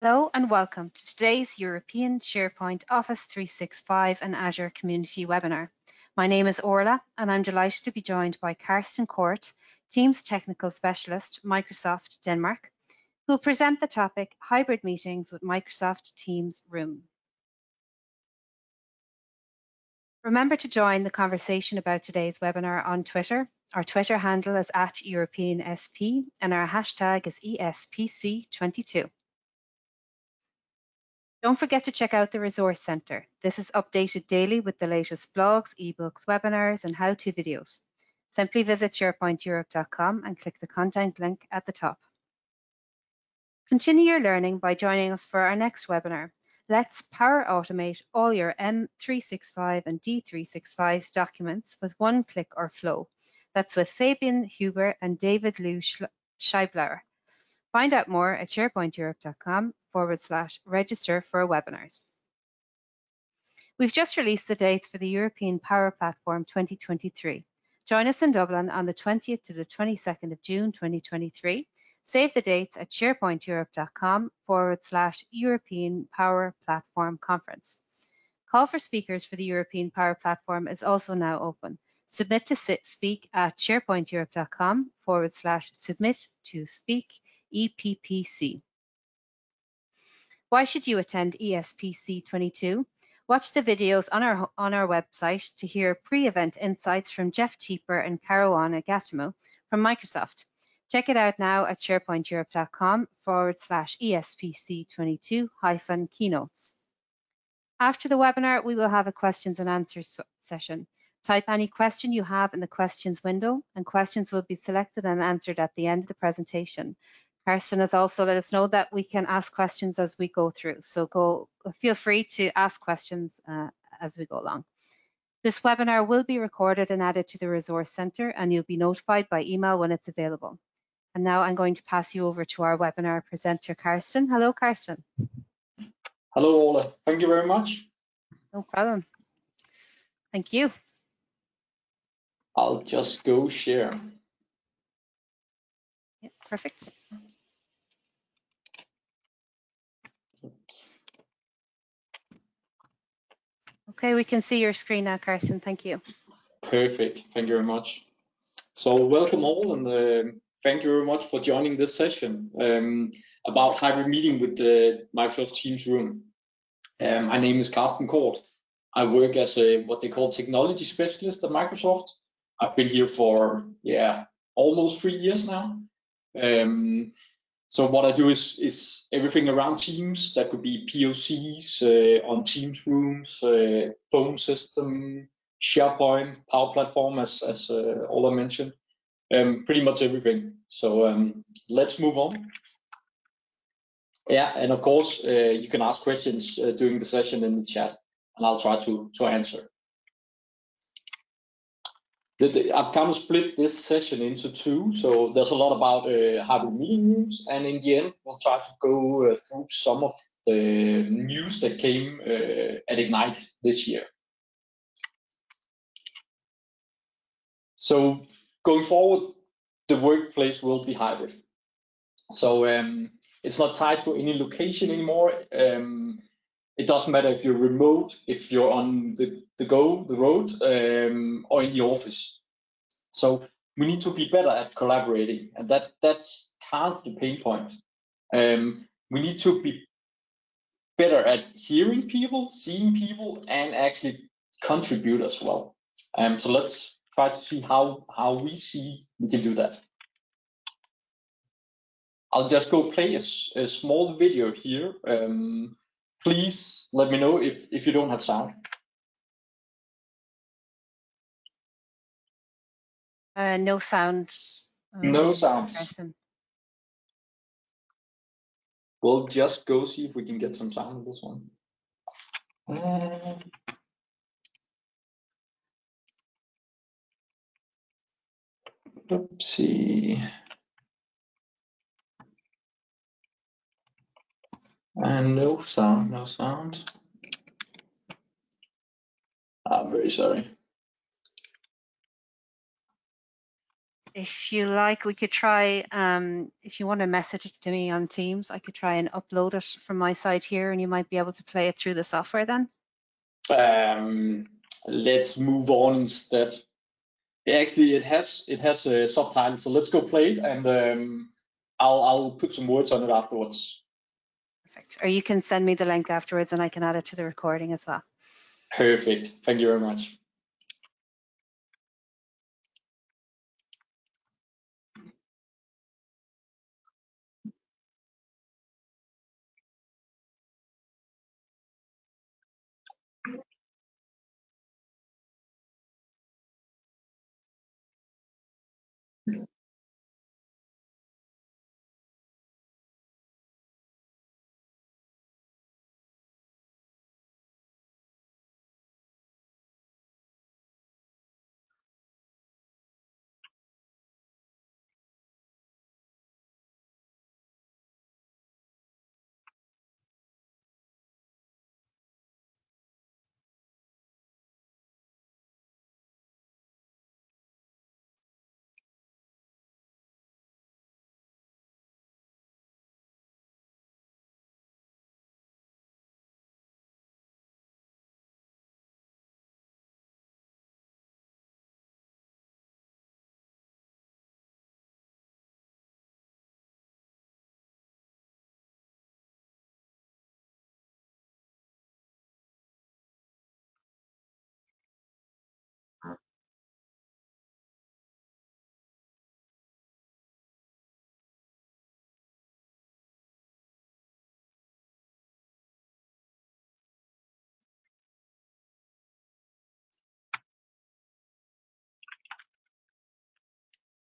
Hello and welcome to today's European SharePoint Office 365 and Azure Community webinar. My name is Orla and I'm delighted to be joined by Karsten Kort, Teams Technical Specialist, Microsoft Denmark, who will present the topic Hybrid Meetings with Microsoft Teams Room. Remember to join the conversation about today's webinar on Twitter. Our Twitter handle is @EuropeanSP and our hashtag is ESPC22. Don't forget to check out the Resource Centre. This is updated daily with the latest blogs, ebooks, webinars, and how-to videos. Simply visit SharePointEurope.com and click the content link at the top. Continue your learning by joining us for our next webinar. Let's power automate all your M365 and D365 documents with one click or flow. That's with Fabian Huber and David Lou Scheibler. Find out more at SharePointEurope.com/register for webinars. We've just released the dates for the European Power Platform 2023. Join us in Dublin on the 20th to the 22nd of June 2023. Save the dates at SharePointEurope.com/European Power Platform Conference. Call for speakers for the European Power Platform is also now open. Submit to speak at SharePointEurope.com/submit-to-speak EPPC. Why should you attend ESPC 22? Watch the videos on our website to hear pre-event insights from Jeff Teeper and Caruana Gattamo from Microsoft. Check it out now at SharePointEurope.com/ESPC22-keynotes. After the webinar, we will have a questions and answers session. Type any question you have in the questions window, and questions will be selected and answered at the end of the presentation. Karsten has also let us know that we can ask questions as we go through, so feel free to ask questions as we go along. This webinar will be recorded and added to the Resource Centre, and you'll be notified by email when it's available. And now I'm going to pass you over to our webinar presenter, Karsten. Hello, Karsten. Hello, Ola. Thank you very much. No problem. Thank you. I'll just go share. Yeah, perfect. Okay, we can see your screen now, Karsten. Thank you. Perfect. Thank you very much. So welcome all, and thank you very much for joining this session about hybrid meeting with the Microsoft Teams Room. My name is Karsten Kort. I work as what they call technology specialist at Microsoft. I've been here for almost 3 years now. So what I do is everything around Teams. That could be POCs on Teams rooms, phone system, SharePoint, Power Platform, as Ola mentioned. Pretty much everything. So let's move on. Yeah, and of course you can ask questions during the session in the chat, and I'll try to answer. I've kind of split this session into two, so there's a lot about hybrid meeting rooms, and in the end we'll try to go through some of the news that came at Ignite this year. So going forward, the workplace will be hybrid. So it's not tied to any location anymore. It doesn't matter if you're remote, if you're on the road, or in the office. So we need to be better at collaborating, and that's kind of the pain point. We need to be better at hearing people, seeing people, and actually contribute as well. So let's try to see how we can do that. I'll just go play a small video here. Please let me know if you don't have sound. No sounds. No sounds. Karsten. We'll just go see if we can get some sound in this one. Oopsie. And no sound, no sound. I'm very sorry. if you like, we could try, if you want to message it to me on Teams, I could try and upload it from my side here, and you might be able to play it through the software then. Let's move on instead. Actually, it has subtitles, so let's go play it, and I'll put some words on it afterwards. Perfect. Or you can send me the link afterwards, and I can add it to the recording as well. Perfect. Thank you very much.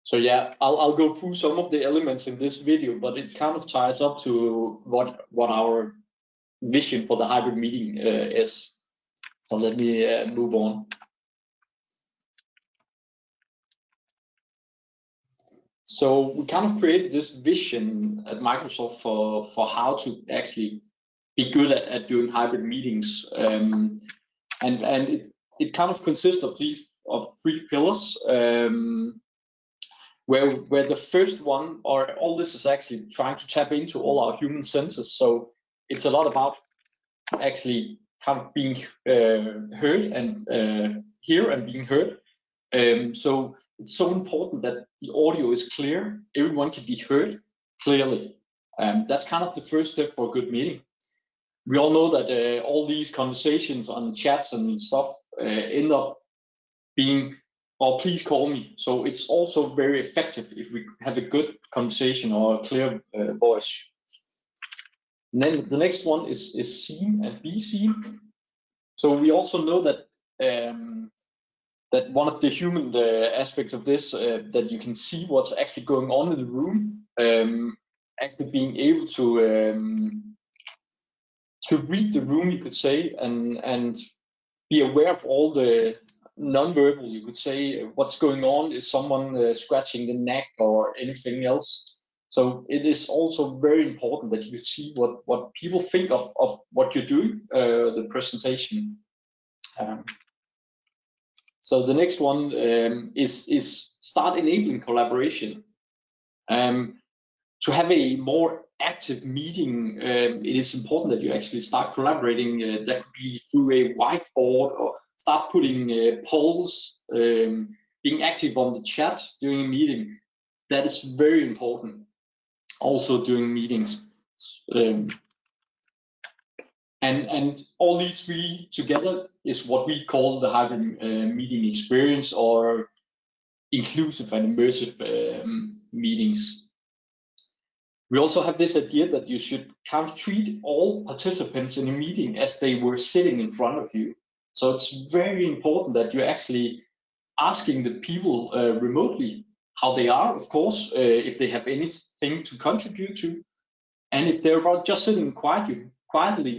So yeah, I'll go through some of the elements in this video, but it kind of ties up to what our vision for the hybrid meeting is. So let me move on. So we kind of created this vision at Microsoft for how to actually be good at doing hybrid meetings, and it kind of consists of three pillars. Where the first one, or all this is actually trying to tap into all our human senses. So it's a lot about actually kind of being heard and hear and being heard. So it's so important that the audio is clear, everyone can be heard clearly. That's kind of the first step for a good meeting. We all know that all these conversations on chats and stuff end up being, or please call me. So it's also very effective if we have a good conversation or a clear voice. And then the next one is seen and be seen. So we also know that that one of the human aspects of this, that you can see what's actually going on in the room, actually being able to read the room, you could say, and be aware of all the non-verbal, you could say, what's going on, is someone scratching the neck or anything else. So it is also very important that you see what people think of what you're doing, the presentation. So the next one is start enabling collaboration. To have a more active meeting, it is important that you actually start collaborating. That could be through a whiteboard, or start putting polls, being active on the chat during a meeting. That is very important also during meetings. And all these three together is what we call the hybrid meeting experience, or inclusive and immersive meetings. We also have this idea that you should kind of treat all participants in a meeting as they were sitting in front of you. So it's very important that you're actually asking the people remotely how they are, of course, if they have anything to contribute to. And if they're about just sitting quietly,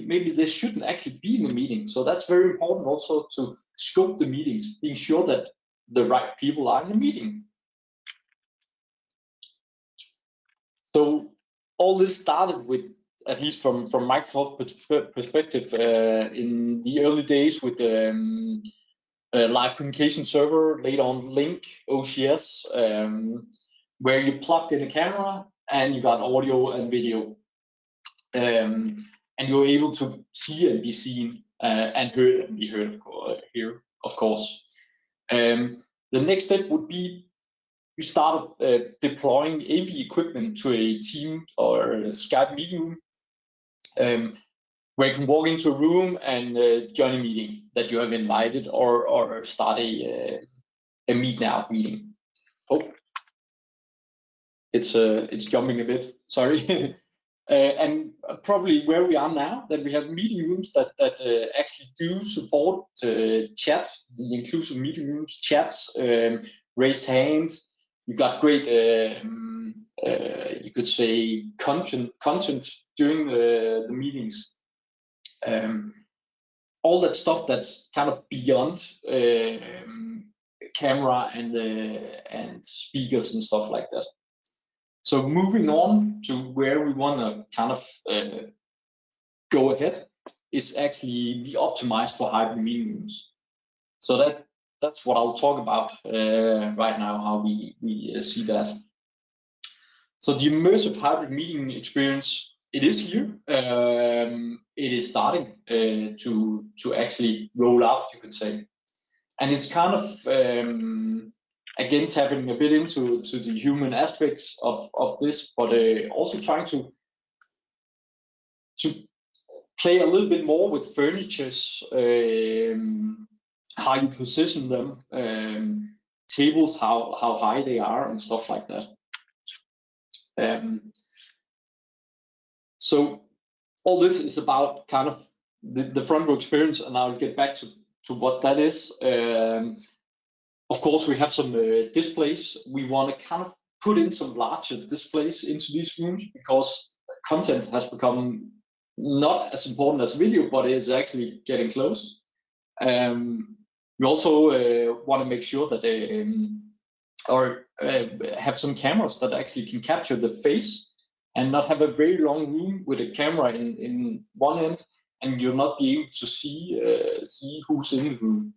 maybe they shouldn't actually be in the meeting. So that's very important also to scope the meetings, being sure that the right people are in the meeting. So all this started with, at least from Microsoft perspective, in the early days with live communication server, later on Link, OCS, where you plugged in a camera and you got audio and video. And you're able to see and be seen and heard and be heard here, of course. The next step would be you start deploying AV equipment to a team or a Skype meeting room, where you can walk into a room and join a meeting that you have invited, or start a Meet Now meeting. Oh, it's jumping a bit. Sorry. And probably where we are now, that we have meeting rooms that actually do support chat, the inclusive meeting rooms, chats, raise hands. You got great, you could say, content during the meetings. All that stuff that's kind of beyond camera and speakers and stuff like that. So moving on to where we want to kind of go ahead is actually the optimized for hybrid meeting rooms. So that's what I'll talk about right now, how we see that. So the immersive hybrid meeting experience, it is here. It is starting to actually roll out, you could say, and it's kind of again tapping a bit into the human aspects of this, but also trying to play a little bit more with furnitures, how you position them, tables, how high they are, and stuff like that. So all this is about kind of the front row experience, and I'll get back to what that is. Of course, we have some displays. We want to kind of put in some larger displays into these rooms, because content has become not as important as video, but it's actually getting close. We also want to make sure that they have some cameras that actually can capture the face, and not have a very long room with a camera in one end, and you'll not be able to see who's in the room.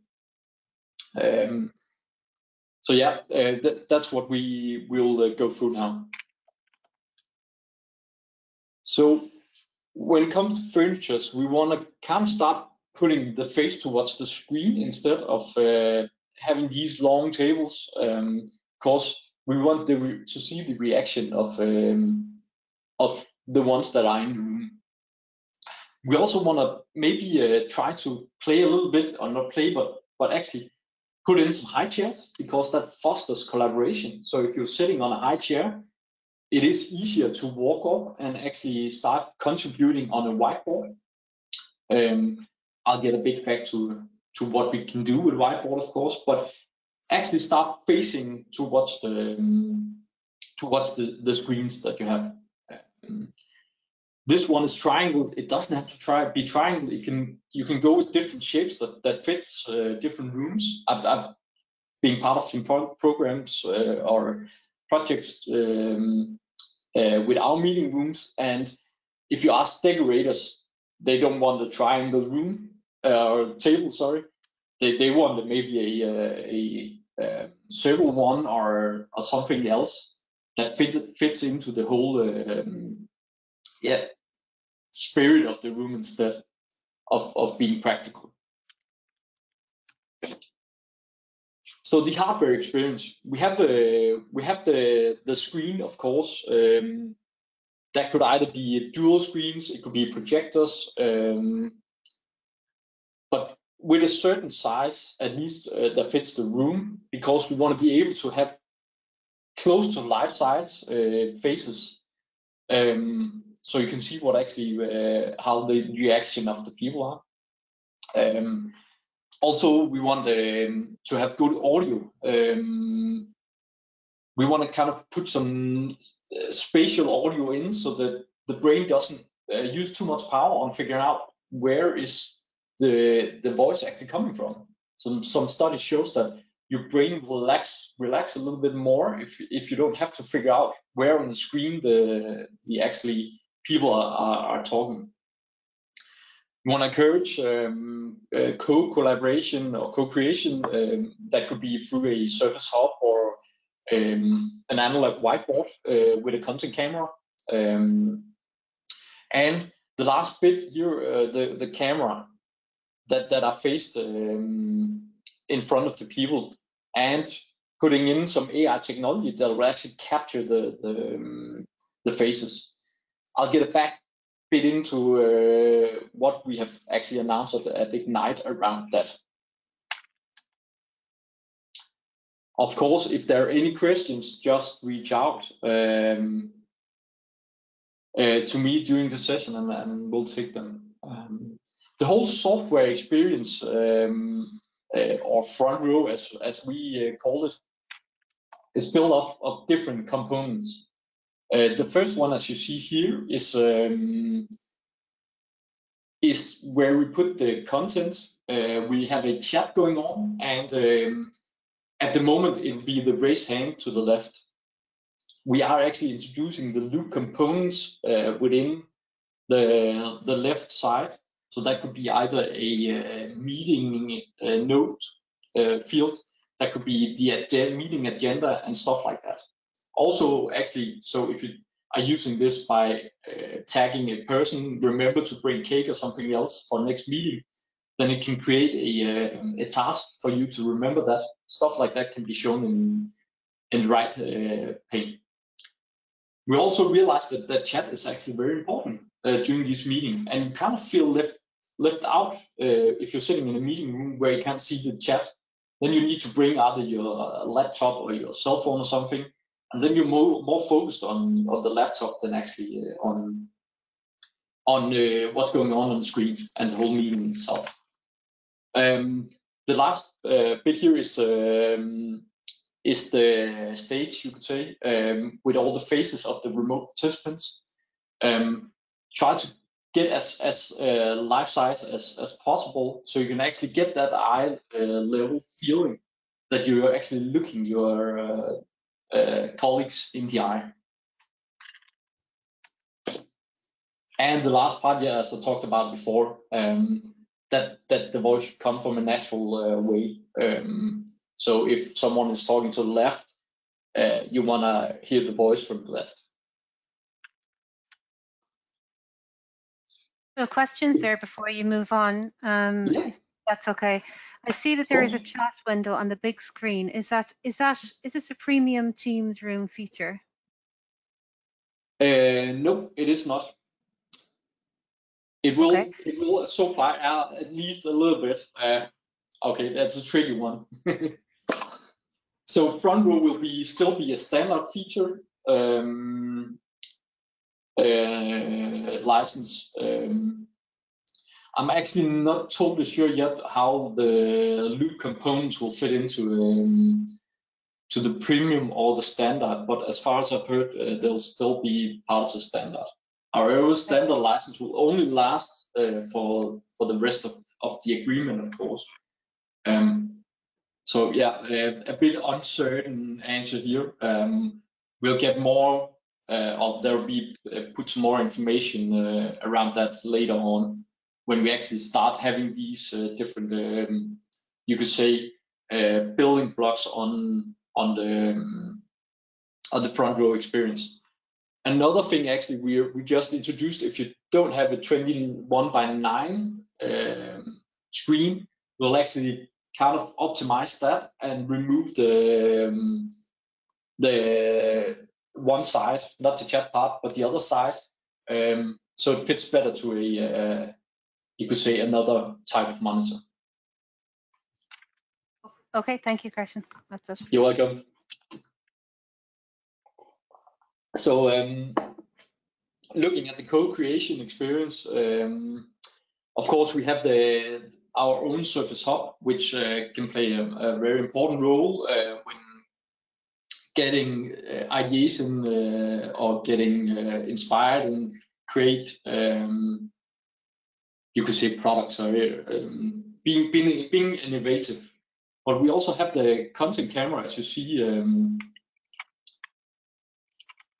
So yeah, that's what we will go through now. So when it comes to furnitures, we want to kind of start putting the face towards the screen instead of having these long tables, because we want to see the reaction of the ones that are in the room. We also want to maybe try to play a little bit, or not play, but actually put in some high chairs, because that fosters collaboration. So if you're sitting on a high chair, it is easier to walk up and actually start contributing on a whiteboard. I'll get a bit back to what we can do with whiteboard, of course, but actually start facing towards the screens that you have. This one is triangle. It doesn't have to be triangle. You can go with different shapes that fits different rooms. I've been part of some programs or projects with our meeting rooms, and if you ask decorators, they don't want a triangle room or table. Sorry, they want maybe a circle one or something else that fits into the whole spirit of the room, instead of being practical. So the hardware experience, we have the screen, of course. That could either be dual screens, it could be projectors, but with a certain size, at least that fits the room, because we want to be able to have close to life-size faces. So you can see what actually how the reaction of the people are. Also, we want to have good audio. We want to kind of put some spatial audio in, so that the brain doesn't use too much power on figuring out where is the voice actually coming from. Some studies shows that your brain will relax a little bit more if you don't have to figure out where on the screen the actually people are talking. We want to encourage co-collaboration or co-creation. That could be through a Surface Hub or an analog whiteboard with a content camera. And the last bit here, the camera that are faced in front of the people, and putting in some AI technology that will actually capture the faces. I'll get a back bit into what we have actually announced at Ignite around that. Of course, if there are any questions, just reach out to me during the session, and we'll take them. The whole software experience, or front row, as we call it, is built of different components. The first one, as you see here, is where we put the content. We have a chat going on, and at the moment it will be the raise hand to the left. We are actually introducing the loop components within the left side. So that could be either a meeting note field, that could be the meeting agenda and stuff like that. Also, actually, so if you are using this by tagging a person, remember to bring cake or something else for next meeting, then it can create a task for you to remember that. Stuff like that can be shown in the right pane. We also realized that chat is actually very important during this meeting, and you kind of feel left out if you're sitting in a meeting room where you can't see the chat. Then you need to bring either your laptop or your cell phone or something, and then you're more focused on the laptop than actually on what's going on the screen and the whole meeting itself. The last bit here is the stage, you could say, with all the faces of the remote participants. Try to get as life size as possible, so you can actually get that eye level feeling that you're actually looking your colleagues in the eye. And the last part, yeah, as I talked about before, that the voice should come from a natural way. So if someone is talking to the left, you want to hear the voice from the left. So questions there before you move on, Yeah. if that's okay. I see that there is a chat window on the big screen. Is this a premium Teams room feature? No, it is not. It will. Okay. It will so far at least a little bit. Okay, that's a tricky one. So front row will still be a standard feature license. I'm actually not totally sure yet how the loop components will fit into to the premium or the standard, but as far as I've heard, they'll still be part of the standard. Our standard license will only last for the rest of the agreement, of course. So yeah, a bit uncertain answer here. We'll get more, or there'll be put some more information around that later on when we actually start having these different, you could say, building blocks on the front row experience. Another thing, actually, we just introduced, if you don't have a 21:9 screen, we'll actually kind of optimize that and remove the one side, not the chat part, but the other side, so it fits better to a you could say another type of monitor. Okay, thank you, Christian. That's it. You're welcome. So looking at the co-creation experience, of course we have our own Surface Hub, which can play a very important role when getting ideation or getting inspired and create, you could say, products or being innovative. But we also have the content camera, as you see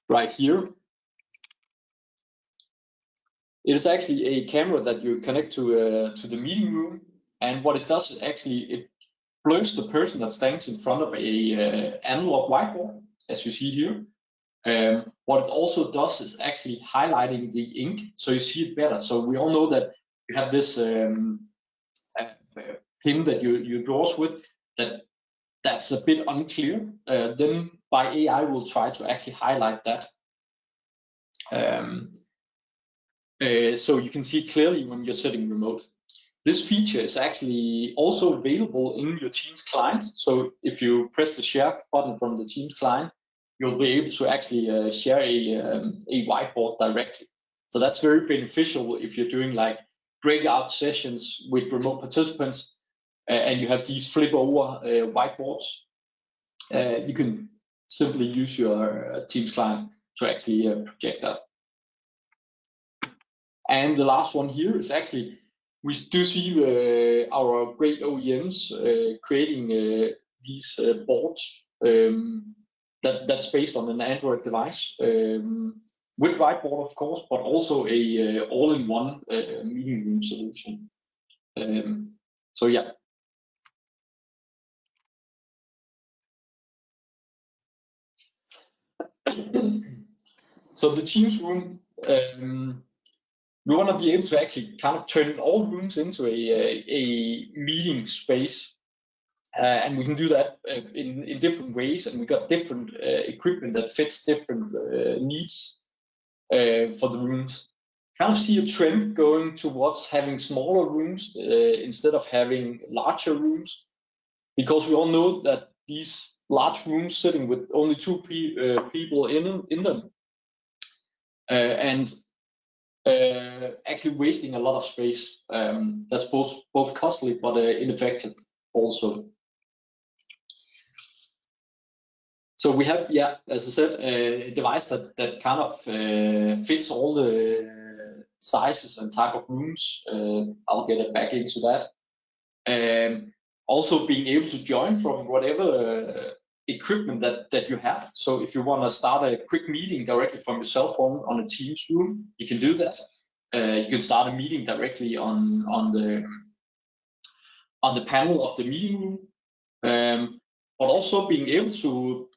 right here. It is actually a camera that you connect to the meeting room, and what it does is actually it blurs the person that stands in front of a analog whiteboard, as you see here. What it also does is actually highlighting the ink, so you see it better. So we all know that you have this pin that you draw with, that's a bit unclear. Then by AI, we'll try to actually highlight that. So you can see clearly when you're sitting remote. This feature is actually also available in your Teams client. So if you press the share button from the Teams client, you'll be able to actually share a whiteboard directly. So that's very beneficial if you're doing like breakout sessions with remote participants and you have these flip over whiteboards. You can simply use your Teams client to actually project that. And the last one here is actually, we do see our great OEMs creating these boards that's based on an Android device with whiteboard, of course, but also a all-in-one meeting room solution. So yeah. So the Teams room, we want to be able to actually kind of turn all rooms into a meeting space, and we can do that in different ways. And we got different equipment that fits different needs for the rooms. Kind of see a trend going towards having smaller rooms instead of having larger rooms, because we all know that these large rooms sitting with only two people in them, and actually wasting a lot of space. That's both costly but ineffective also. So we have, yeah, as I said, a device that kind of fits all the sizes and type of rooms. I'll get back into that. Also being able to join from whatever equipment that you have. So if you want to start a quick meeting directly from your cell phone on a Teams room, you can do that. You can start a meeting directly on the panel of the meeting room, but also being able to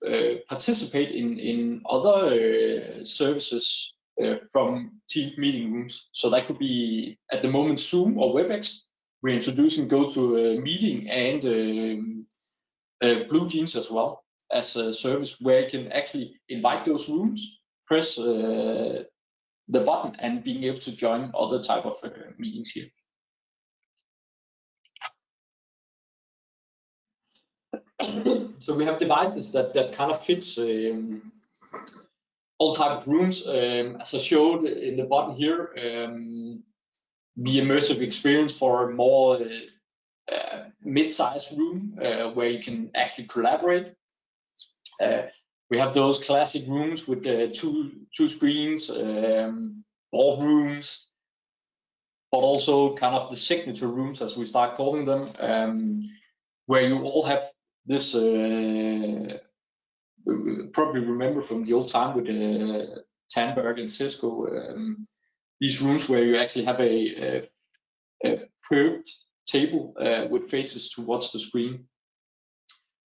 participate in other services from Teams meeting rooms. So that could be at the moment Zoom or WebEx. We're introducing GoToMeeting and BlueJeans as well as a service where you can actually invite those rooms, press the button, and being able to join other type of meetings here. So we have devices that kind of fits all type of rooms. As I showed in the button here, the immersive experience for a more mid-sized room where you can actually collaborate. We have those classic rooms with two screens, board rooms, but also kind of the signature rooms, as we start calling them, where you all have this. Probably remember from the old time with Tandberg and Cisco, these rooms where you actually have a curved table with faces towards the screen,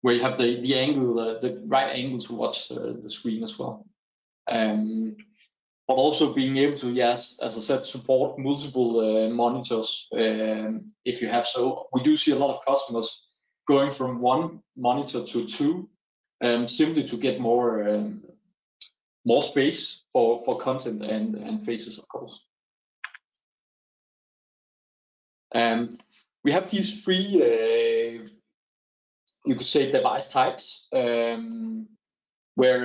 where you have the angle, the right angle to watch the screen as well. But also being able to, yes, as I said, support multiple monitors if you have so. We do see a lot of customers going from one monitor to two, simply to get more space for content and faces, of course. We have these three, you could say, device types, where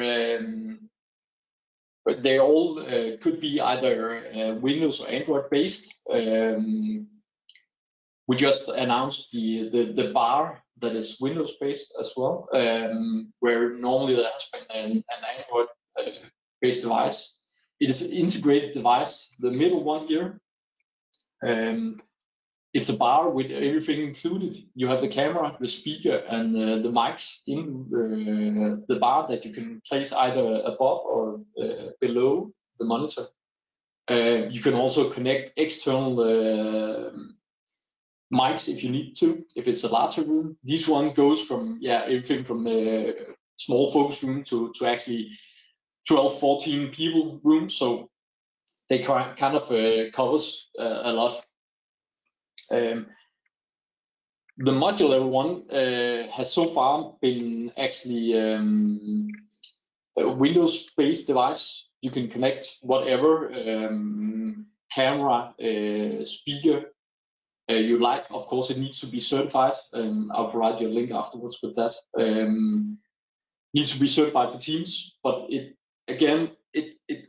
they all could be either Windows or Android based. We just announced the bar that is Windows based as well, where normally there has been an Android based device. It is an integrated device, the middle one here. It's a bar with everything included. You have the camera, the speaker, and the mics in the bar that you can place either above or below the monitor. You can also connect external mics if you need to, if it's a larger room. This one goes from everything from a small focus room to actually 12, 14 people room. So they kind of covers a lot. The modular one has so far been actually a Windows-based device. You can connect whatever camera, speaker you like. Of course, it needs to be certified. I'll provide you a link afterwards with that. Needs to be certified for Teams, but it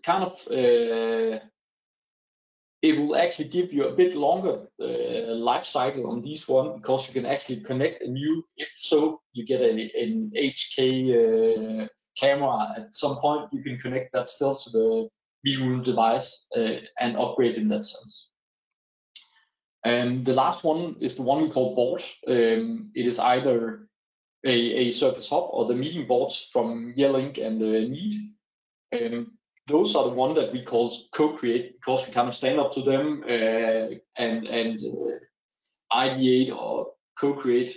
kind of it will actually give you a bit longer life cycle on this one, because you can actually connect a new, if so, you get an HK camera at some point, you can connect that still to the meeting room device and upgrade in that sense. The last one is the one we call board. It is either a Surface Hub or the meeting boards from Yealink and Neat. Those are the one that we call co-create, because we kind of stand up to them and ideate or co-create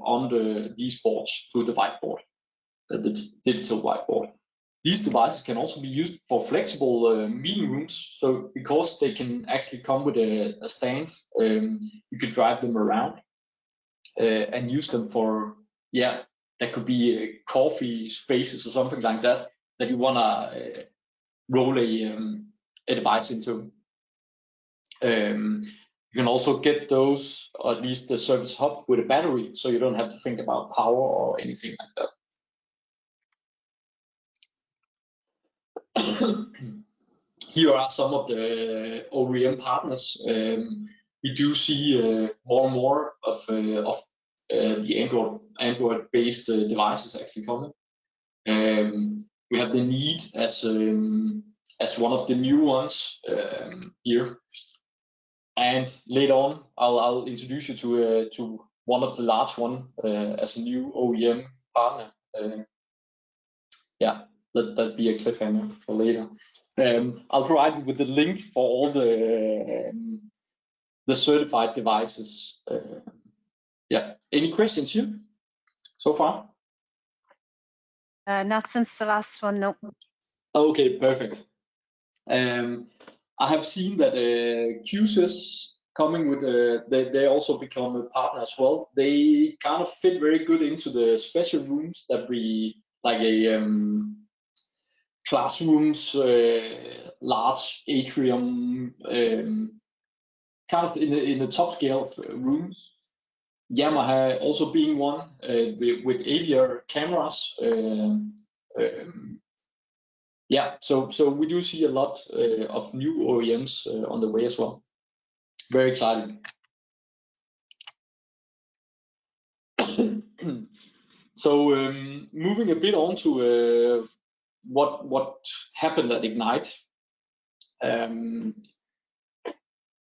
on these boards through the whiteboard, the digital whiteboard. These devices can also be used for flexible meeting rooms. So because they can actually come with a stand, you can drive them around and use them for, that could be coffee spaces or something like that you wanna roll a device into. You can also get those, or at least the Surface Hub, with a battery, so you don't have to think about power or anything like that. Here are some of the OEM partners. We do see more and more of the Android-based devices actually coming. We have the Neat as one of the new ones here, and later on I'll introduce you to one of the large one as a new OEM partner. Let that be a cliffhanger for later. I'll provide you with the link for all the certified devices. Any questions here so far? Not since the last one, no. Okay, perfect. I have seen that QSys coming with they also become a partner as well. They kind of fit very good into the special rooms that we like, classrooms, large atrium, kind of in the top scale of rooms. Yamaha also being one with AVR cameras. So we do see a lot of new OEMs on the way as well. Very exciting. So moving a bit on to what happened at Ignite.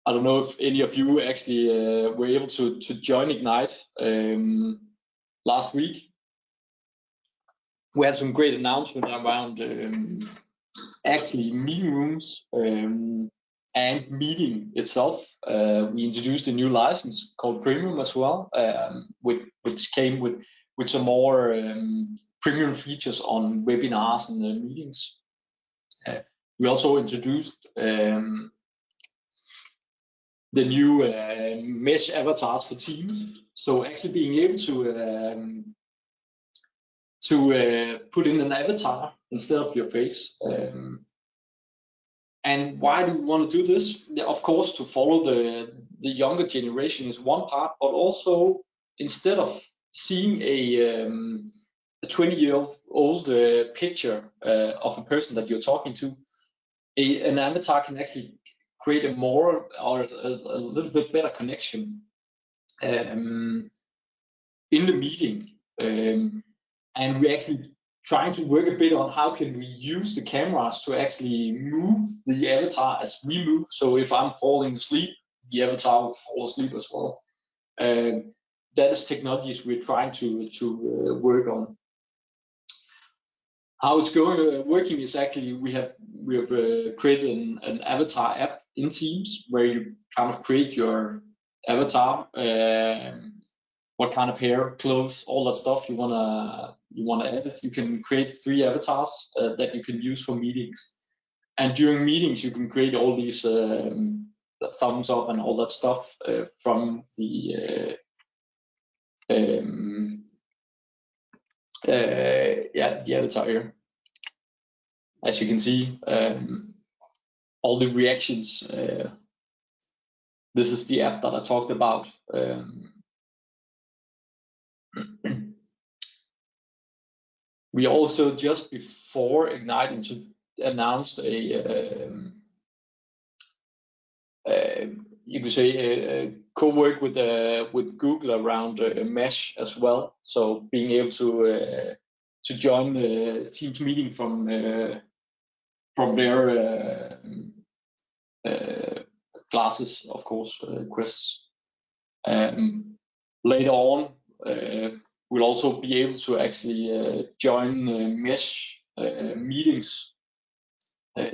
I don't know if any of you actually were able to join Ignite last week. We had some great announcements around actually meeting rooms and meeting itself. We introduced a new license called Premium as well, which came with some more premium features on webinars and meetings. We also introduced the new mesh avatars for Teams. So actually being able to put in an avatar instead of your face. And why do we want to do this? Of course, to follow the younger generation is one part, but also instead of seeing a 20-year-old picture of a person that you're talking to, an avatar can actually create a little bit better connection in the meeting. And we're actually trying to work a bit on how can we use the cameras to actually move the avatar as we move. So if I'm falling asleep, the avatar will fall asleep as well. That is technologies we're trying to work on. How it's working is actually we have created an avatar app in Teams where you kind of create your avatar, what kind of hair, clothes, all that stuff you wanna edit. You can create 3 avatars that you can use for meetings. And during meetings, you can create all these thumbs up and all that stuff from the the avatar here. As you can see, all the reactions. This is the app that I talked about. We also, just before Ignite, announced you could say a co-work with Google around Mesh as well. So being able to join the Teams meeting from their classes, of course, Quests. Later on, we'll also be able to actually join Mesh meetings,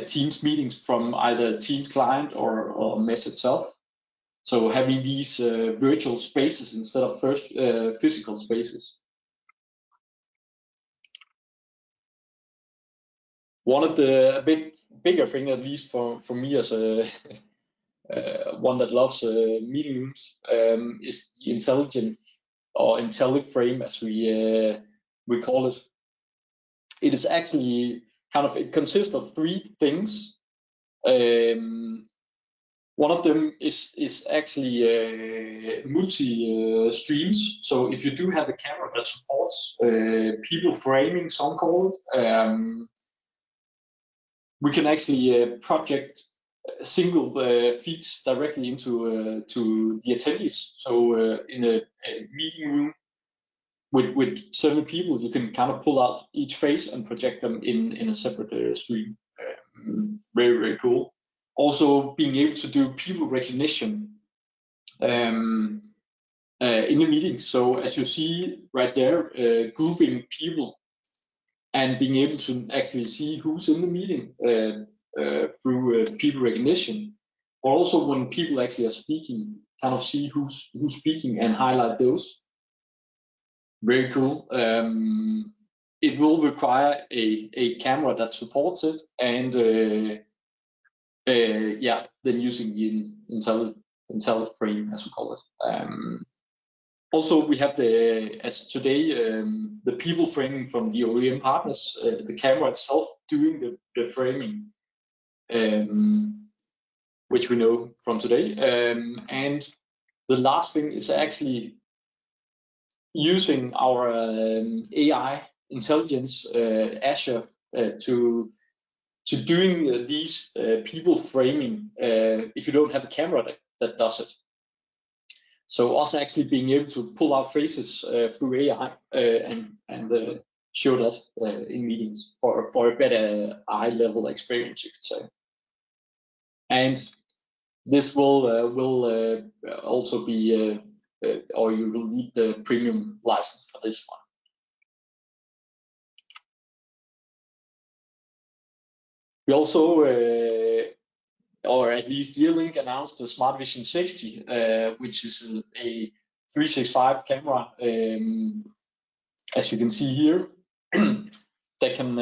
Teams meetings from either Teams client or Mesh itself. So having these virtual spaces instead of physical spaces. One of the bigger thing, at least for me as a one that loves meeting rooms, is the intelligent or IntelliFrame, as we call it. It is actually it consists of 3 things. One of them is actually multi streams. So if you do have a camera that supports people framing, some call it, we can actually project single feeds directly into to the attendees. So in a meeting room with 7 people, you can kind of pull out each face and project them in a separate stream. Very, very cool. Also being able to do people recognition in the meeting. So as you see right there, grouping people and being able to actually see who's in the meeting through people recognition. Or also when people actually are speaking, kind of see who's speaking and highlight those. Very cool. It will require a camera that supports it, and then using the IntelliFrame, as we call it. Also, we have as today the people framing from the OEM partners, the camera itself doing the framing, which we know from today. And the last thing is actually using our AI intelligence, Azure, to doing these people framing if you don't have a camera that does it. So us actually being able to pull out faces through AI and show that in meetings for a better eye-level experience, you could say. And this will also be, or you will need the premium license for this one. We also, or at least Yearlink, announced the Smart Vision 60, which is a 365 camera, as you can see here, that can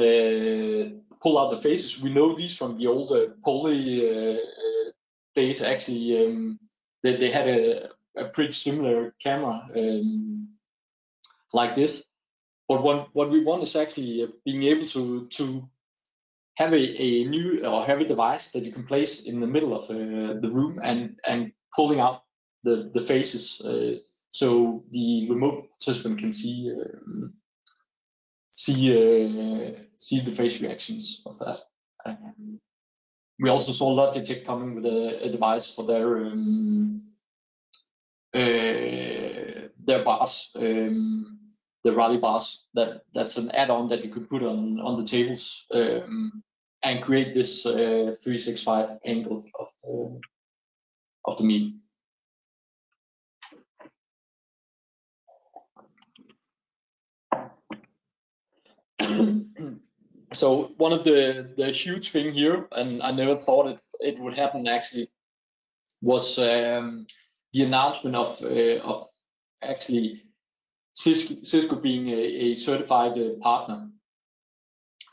pull out the faces. We know these from the old Poly days. Actually, they had a pretty similar camera like this. But what we want is actually being able to have a new or heavy device that you can place in the middle of the room and pulling out the faces, so the remote participant can see the face reactions of that. We also saw Logitech coming with a device for their bars, the Rally bars. That's an add-on that you could put on the tables and create this 365 angle of the meeting. So one of the huge thing here, and I never thought it would happen actually, was the announcement of actually Cisco being a certified partner.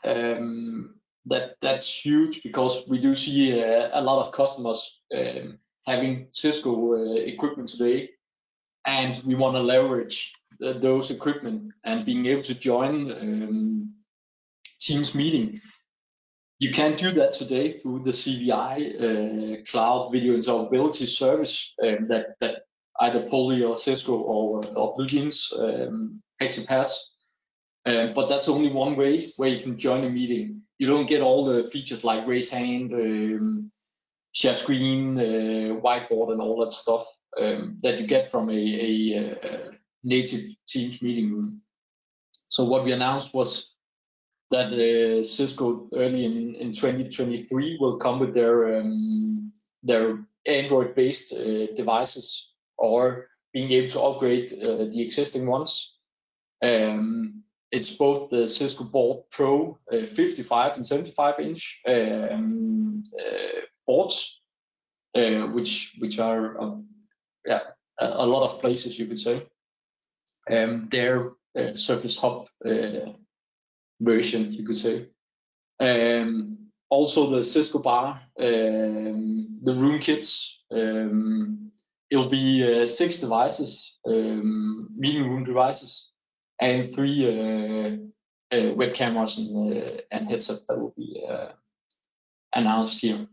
That's huge, because we do see a lot of customers having Cisco equipment today, and we want to leverage those equipment and being able to join Teams meeting. You can do that today through the CVI Cloud Video Interoperability Service that either Poly or Cisco or BlueJeans actually pass. But that's only one way where you can join a meeting. You don't get all the features like raise hand, share screen, whiteboard, and all that stuff that you get from a native Teams meeting room. So what we announced was that Cisco early in 2023 will come with their Android-based devices, or being able to upgrade the existing ones. It's both the Cisco Board Pro 55 and 75 inch boards, which are a lot of places, you could say. Their Surface Hub version, you could say. Also the Cisco Bar, the room kits. It'll be 6 devices, meeting room devices, and 3 web cameras and headset that will be announced here.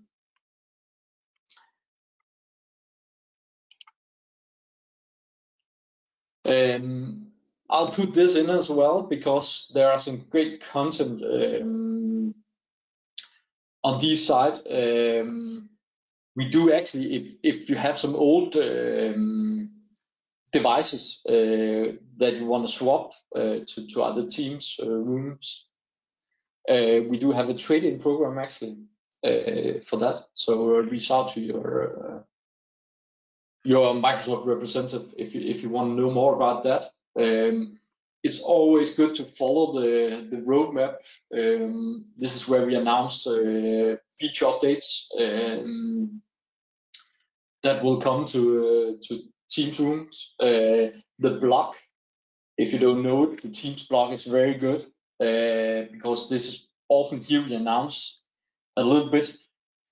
I'll put this in as well, because there are some great content on this side. We do actually, if you have some old devices that you want to swap to other Teams rooms, we do have a trade-in program actually for that. So reach out to your Microsoft representative if you want to know more about that. It's always good to follow the roadmap. This is where we announced feature updates that will come to Teams rooms. The blog, if you don't know it, the Teams blog is very good, because this is often here we announce a little bit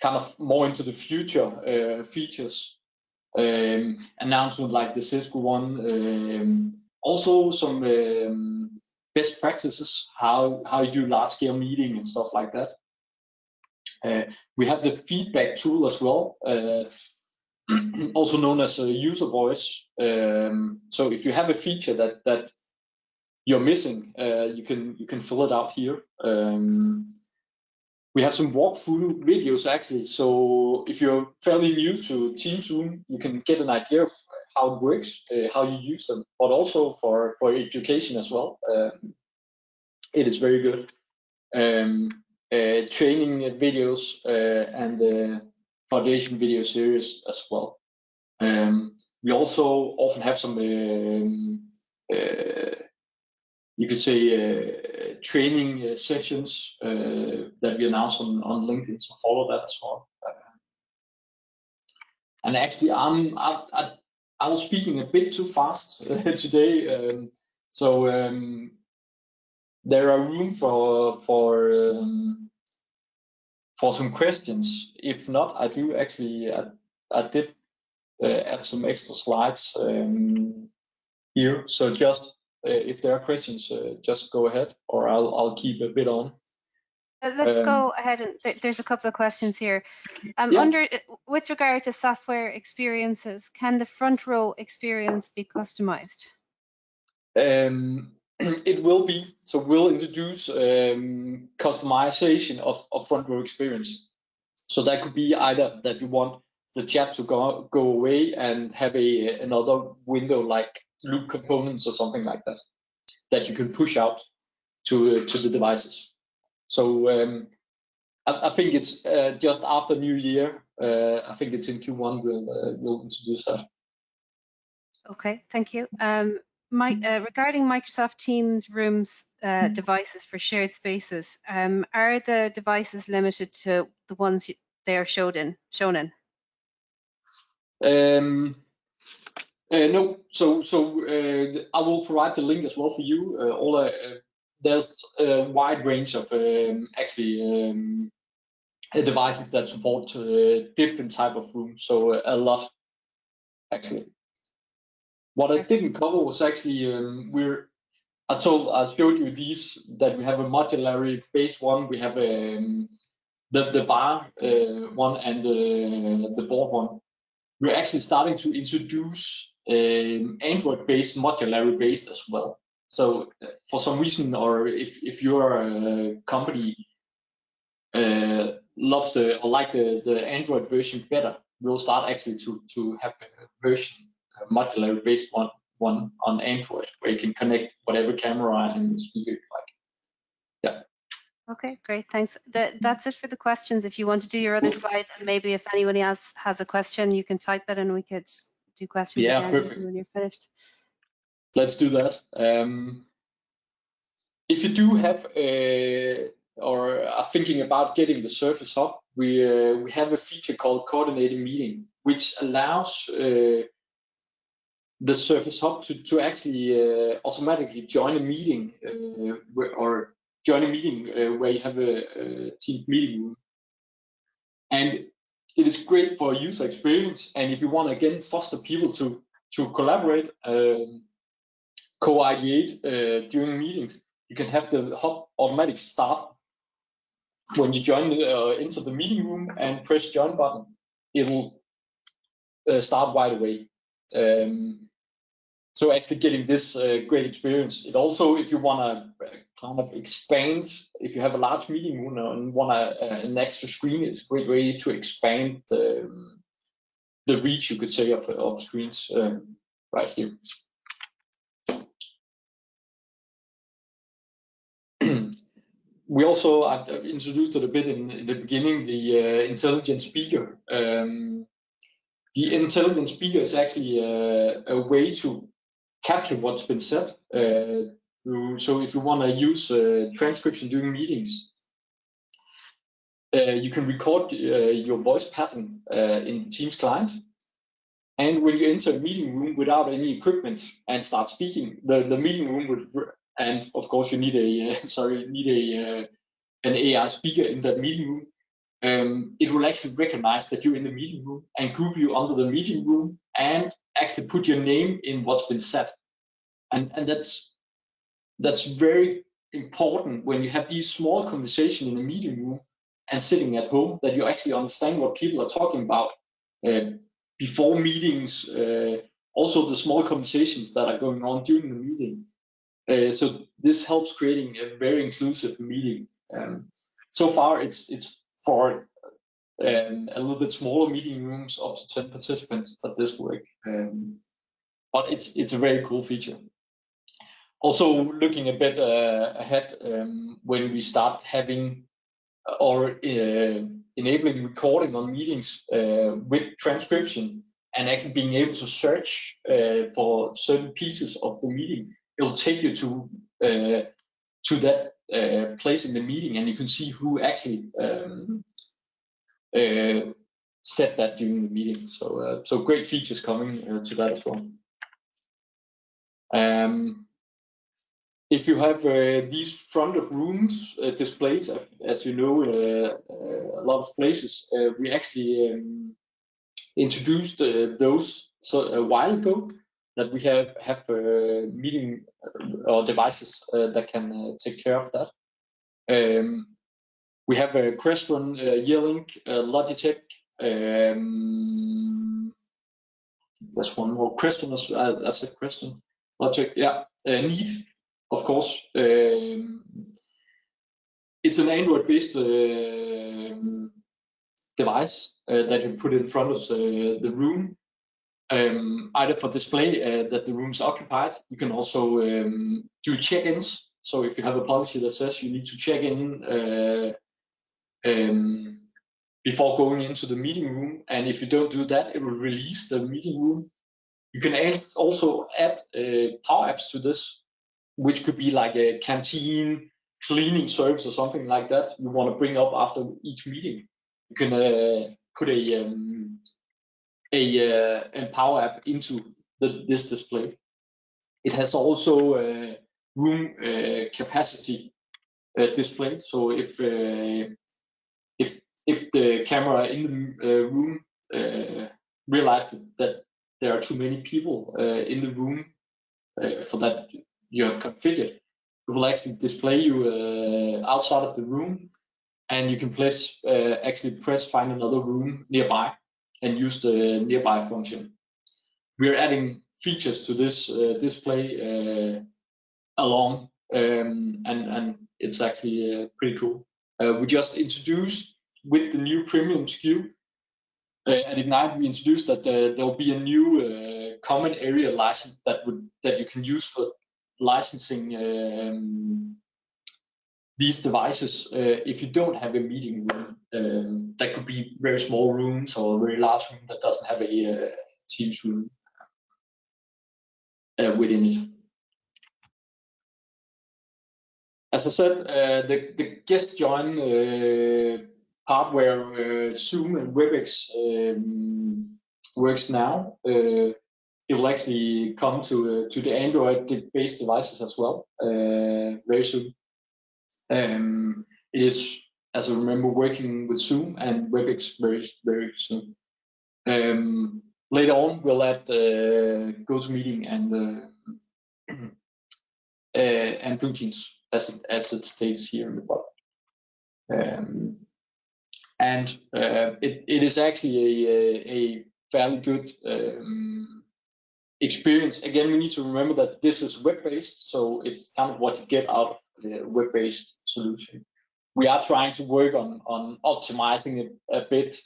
kind of more into the future features. Announcement like the Cisco one, also some best practices, how you do large scale meeting and stuff like that. We have the feedback tool as well, also known as a user voice. So if you have a feature that you're missing, you can fill it out here. We have some walkthrough videos actually, so if you're fairly new to Teams Room, you can get an idea of how it works, how you use them, but also for education as well. It is very good. Training videos and the foundation video series as well. We also often have some you could say training sessions that we announce on LinkedIn, so follow that as well. And actually, I was speaking a bit too fast today, so there are room for some questions. If not, I do actually I did add some extra slides here, so just if there are questions, just go ahead, or I'll keep a bit on. Let's go ahead, and there's a couple of questions here. With regard to software experiences, can the front row experience be customized? It will be. So we'll introduce customization of front row experience. So that could be either that you want the chat to go away and have another window like Loop components or something like that you can push out to the devices. So I think it's just after New Year. I think it's in Q1 we'll introduce that. Okay, thank you. regarding Microsoft Teams Rooms devices for shared spaces, are the devices limited to the ones they are shown in? No, I will provide the link as well for you. There's a wide range of devices that support different type of rooms, so a lot actually. What I didn't cover was actually I showed you these, that we have a modularly based one. We have the bar one and the board one. We're actually starting to introduce Android-based, modularity-based as well. So for some reason, or if your company loves the Android version better, we'll start actually to have a version, modularity-based one on Android, where you can connect whatever camera and speaker you like. Yeah. Okay, great, thanks. That's it for the questions. If you want to do your other slides, and maybe if anyone else has a question, you can type it and we could do questions again perfect. when you're finished. Let's do that. If you do have or are thinking about getting the Surface Hub, we have a feature called Coordinated Meeting, which allows the Surface Hub to actually automatically join a meeting where you have a team meeting room. And it is great for user experience. And if you want to again foster people to collaborate, co-ideate during meetings, you can have the hub automatic start when you join into the meeting room and press join button. It'll start right away. So actually getting this great experience. It also, if you want to kind of expand, if you have a large meeting room and want an extra screen, it's a great way to expand the reach, you could say, of screens right here. We also, I've introduced it a bit in the beginning, the intelligent speaker. The intelligent speaker is actually a way to capture what's been said. So if you want to use transcription during meetings, you can record your voice pattern in the Teams client. And when you enter a meeting room without any equipment and start speaking, the meeting room would, and of course you need an AI speaker in that meeting room. It will actually recognize that you're in the meeting room and group you under the meeting room and actually put your name in what's been said. And that's very important when you have these small conversations in the meeting room and sitting at home, that you actually understand what people are talking about before meetings, also the small conversations that are going on during the meeting. So this helps creating a very inclusive meeting. So far, it's for a little bit smaller meeting rooms, up to 10 participants, that this work. But it's a very cool feature. Also, looking a bit ahead, when we start having or enabling recording on meetings with transcription and actually being able to search for certain pieces of the meeting, it will take you to that place in the meeting, and you can see who actually said that during the meeting. So great features coming to that as well. If you have these front of rooms displays, as you know, a lot of places, we actually introduced those a while ago, that we have meeting or devices that can take care of that. We have a Crestron, Yearlink, Logitech. There's one more, Crestron. That's a Crestron, Logitech. Yeah, Neat. Of course, it's an Android-based device that you put in front of the room, either for display that the room's occupied. You can also do check-ins. So if you have a policy that says you need to check in before going into the meeting room, and if you don't do that, it will release the meeting room. You can also add Power Apps to this, which could be like a canteen cleaning service or something like that you want to bring up after each meeting. You can put a Power App into this display. It has also room capacity display. So if the camera in the room realized that there are too many people in the room for that you have configured, it will actually display you outside of the room, and you can actually press find another room nearby and use the nearby function. We're adding features to this display along, and it's actually pretty cool. We just introduced with the new premium SKU at Ignite. We introduced that there will be a new common area license that you can use for licensing these devices if you don't have a meeting room. That could be very small rooms or a very large room that doesn't have a Teams room within it. As I said, the guest join part where Zoom and WebEx works now, it will actually come to the Android-based devices as well very soon. It is, as I remember, working with Zoom and WebEx very soon. Later on, we'll add GoToMeeting and BlueJeans as it states here in the bottom. It is actually a fairly good experience. Again, we need to remember that this is web-based, so it's kind of what you get out of the web-based solution. We are trying to work on optimizing it a bit,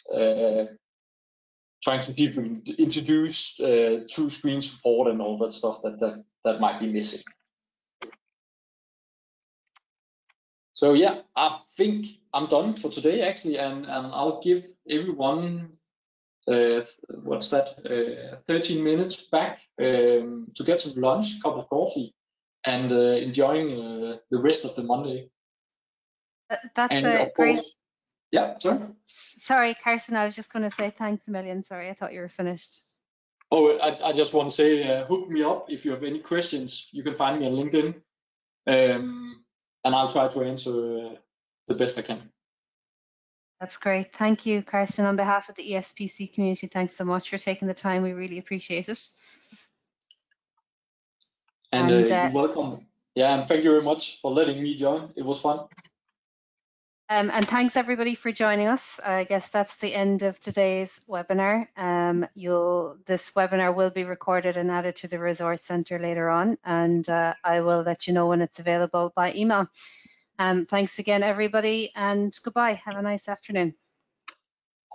trying to see if we can introduce true screen support and all that stuff that might be missing. So yeah, I think I'm done for today actually, and I'll give everyone 13 minutes back to get some lunch, cup of coffee, and enjoying the rest of the Monday. That's great. Yeah, sorry. Sorry, Carsten, I was just going to say thanks a million. Sorry, I thought you were finished. Oh, I just want to say, hook me up if you have any questions. You can find me on LinkedIn, and I'll try to answer the best I can. That's great. Thank you, Carsten. On behalf of the ESPC community, thanks so much for taking the time. We really appreciate it. And you're welcome. Yeah, and thank you very much for letting me join. It was fun. And thanks everybody for joining us. I guess that's the end of today's webinar. This webinar will be recorded and added to the Resource Centre later on, and I will let you know when it's available by email. Thanks again, everybody, and goodbye. Have a nice afternoon.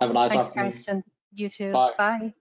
Have a nice afternoon. Thanks, Carsten. You too. Bye. Bye.